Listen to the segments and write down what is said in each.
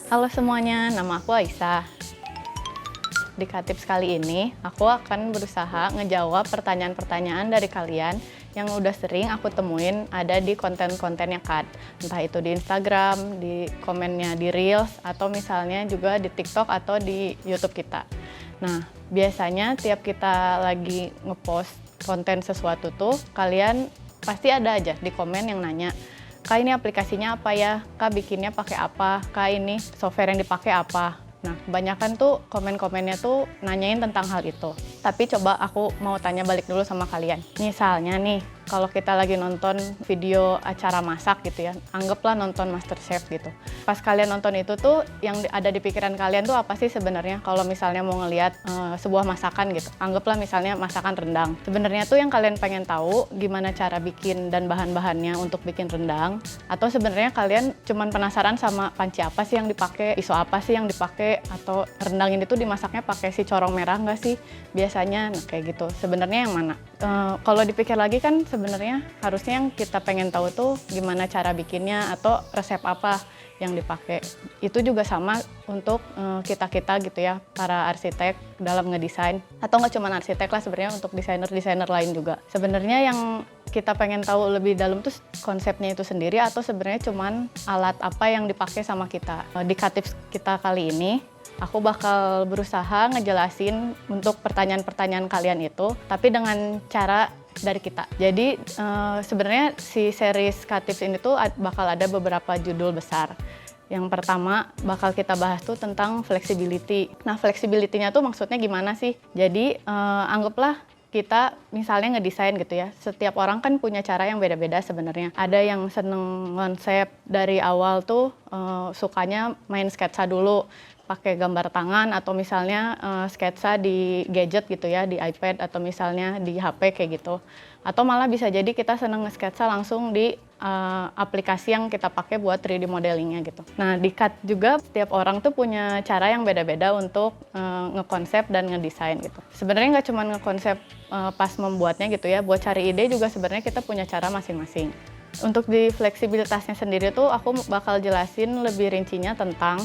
Halo semuanya, nama aku Aisyah. Di Katips kali ini, aku akan berusaha ngejawab pertanyaan-pertanyaan dari kalian yang udah sering aku temuin ada di konten-kontennya Kat. Entah itu di Instagram, di komennya di Reels, atau misalnya juga di TikTok atau di YouTube kita. Nah, biasanya tiap kita lagi ngepost konten sesuatu tuh, kalian pasti ada aja di komen yang nanya, Kak ini aplikasinya apa ya? Kak bikinnya pakai apa? Kak ini software yang dipakai apa? Nah, kebanyakan tuh komen-komennya tuh nanyain tentang hal itu. Tapi coba aku mau tanya balik dulu sama kalian. Misalnya nih, kalau kita lagi nonton video acara masak gitu ya, anggaplah nonton MasterChef gitu. Pas kalian nonton itu tuh, yang ada di pikiran kalian tuh apa sih sebenarnya kalau misalnya mau ngelihat sebuah masakan gitu. Anggaplah misalnya masakan rendang. Sebenarnya tuh yang kalian pengen tahu gimana cara bikin dan bahan-bahannya untuk bikin rendang. Atau sebenarnya kalian cuman penasaran sama panci apa sih yang dipakai, pisau apa sih yang dipakai, atau rendang ini tuh dimasaknya pakai si corong merah nggak sih biasanya, nah, kayak gitu. Sebenarnya yang mana? Kalau dipikir lagi kan sebenarnya harusnya yang kita pengen tahu tuh gimana cara bikinnya atau resep apa yang dipakai. Itu juga sama untuk kita-kita gitu ya, para arsitek dalam ngedesain. Atau nggak cuma arsitek lah sebenarnya, untuk desainer-desainer lain juga. Sebenarnya yang kita pengen tahu lebih dalam tuh konsepnya itu sendiri atau sebenarnya cuman alat apa yang dipakai sama kita. Di Katips kita kali ini, aku bakal berusaha ngejelasin untuk pertanyaan-pertanyaan kalian itu, tapi dengan cara dari kita. Jadi sebenarnya si series Katips ini tuh bakal ada beberapa judul besar. Yang pertama bakal kita bahas tuh tentang flexibility. Nah, flexibility-nya tuh maksudnya gimana sih? Jadi anggaplah kita misalnya ngedesain gitu ya, setiap orang kan punya cara yang beda-beda sebenarnya. Ada yang seneng konsep dari awal tuh sukanya main sketsa dulu, pakai gambar tangan atau misalnya sketsa di gadget gitu ya, di iPad atau misalnya di HP kayak gitu. Atau malah bisa jadi kita seneng nge-sketsa langsung di aplikasi yang kita pakai buat 3D modelingnya gitu. Nah, di CAD juga setiap orang tuh punya cara yang beda-beda untuk ngekonsep dan ngedesain gitu. Sebenarnya nggak cuma ngekonsep pas membuatnya gitu ya, buat cari ide juga sebenarnya kita punya cara masing-masing. Untuk di fleksibilitasnya sendiri tuh aku bakal jelasin lebih rincinya tentang,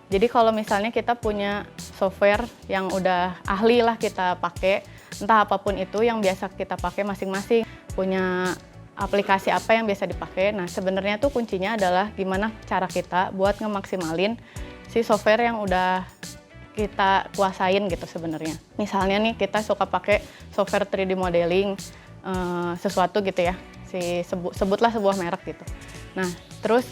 jadi kalau misalnya kita punya software yang udah ahli lah kita pakai, entah apapun itu yang biasa kita pakai masing-masing, punya aplikasi apa yang biasa dipakai. Nah, sebenarnya tuh kuncinya adalah gimana cara kita buat ngemaksimalin si software yang udah kita kuasain gitu sebenarnya. Misalnya nih kita suka pakai software 3D modeling sesuatu gitu ya, sebutlah sebuah merek gitu. Nah, terus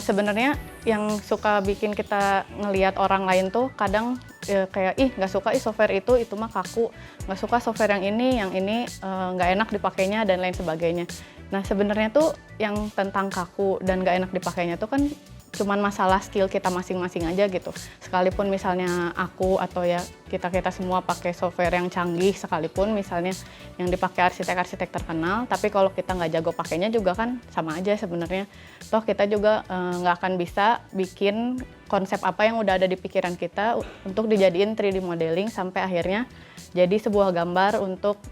sebenarnya yang suka bikin kita ngelihat orang lain tuh kadang kayak nggak suka software itu mah kaku, nggak suka software yang ini nggak enak dipakainya dan lain sebagainya. Nah, sebenarnya tuh yang tentang kaku dan nggak enak dipakainya tuh kan cuman masalah skill kita masing-masing aja gitu. Sekalipun misalnya aku atau ya kita semua pakai software yang canggih sekalipun misalnya yang dipakai arsitek-arsitek terkenal, tapi kalau kita nggak jago pakainya juga kan sama aja sebenarnya. Toh kita juga nggak akan bisa bikin konsep apa yang udah ada di pikiran kita untuk dijadiin 3D modeling sampai akhirnya jadi sebuah gambar untuk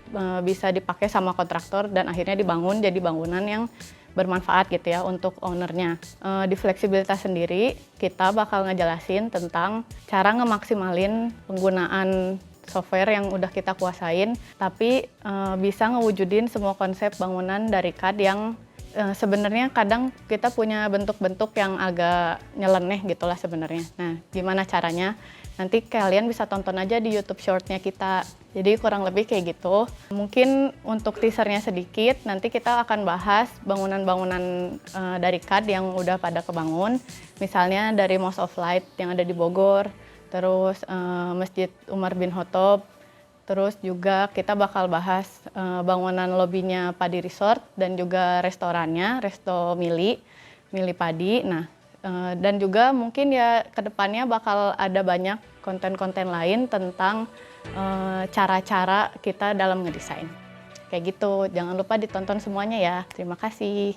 bisa dipakai sama kontraktor dan akhirnya dibangun jadi bangunan yang bermanfaat gitu ya untuk ownernya. Di fleksibilitas sendiri kita bakal ngejelasin tentang cara ngemaksimalin penggunaan software yang udah kita kuasain, tapi bisa ngewujudin semua konsep bangunan dari CAD yang sebenarnya kadang kita punya bentuk-bentuk yang agak nyeleneh gitulah sebenarnya. Nah, gimana caranya? Nanti kalian bisa tonton aja di YouTube Short-nya kita. Jadi kurang lebih kayak gitu. Mungkin untuk teasernya sedikit, nanti kita akan bahas bangunan-bangunan dari CAD yang udah pada kebangun. Misalnya dari Mosque of Light yang ada di Bogor, terus Masjid Umar bin Khattab, terus juga kita bakal bahas bangunan lobinya Padi Resort dan juga restorannya, Resto Mili Padi. Nah, dan juga mungkin ya kedepannya bakal ada banyak konten-konten lain tentang cara-cara kita dalam ngedesain. Kayak gitu, jangan lupa ditonton semuanya ya. Terima kasih.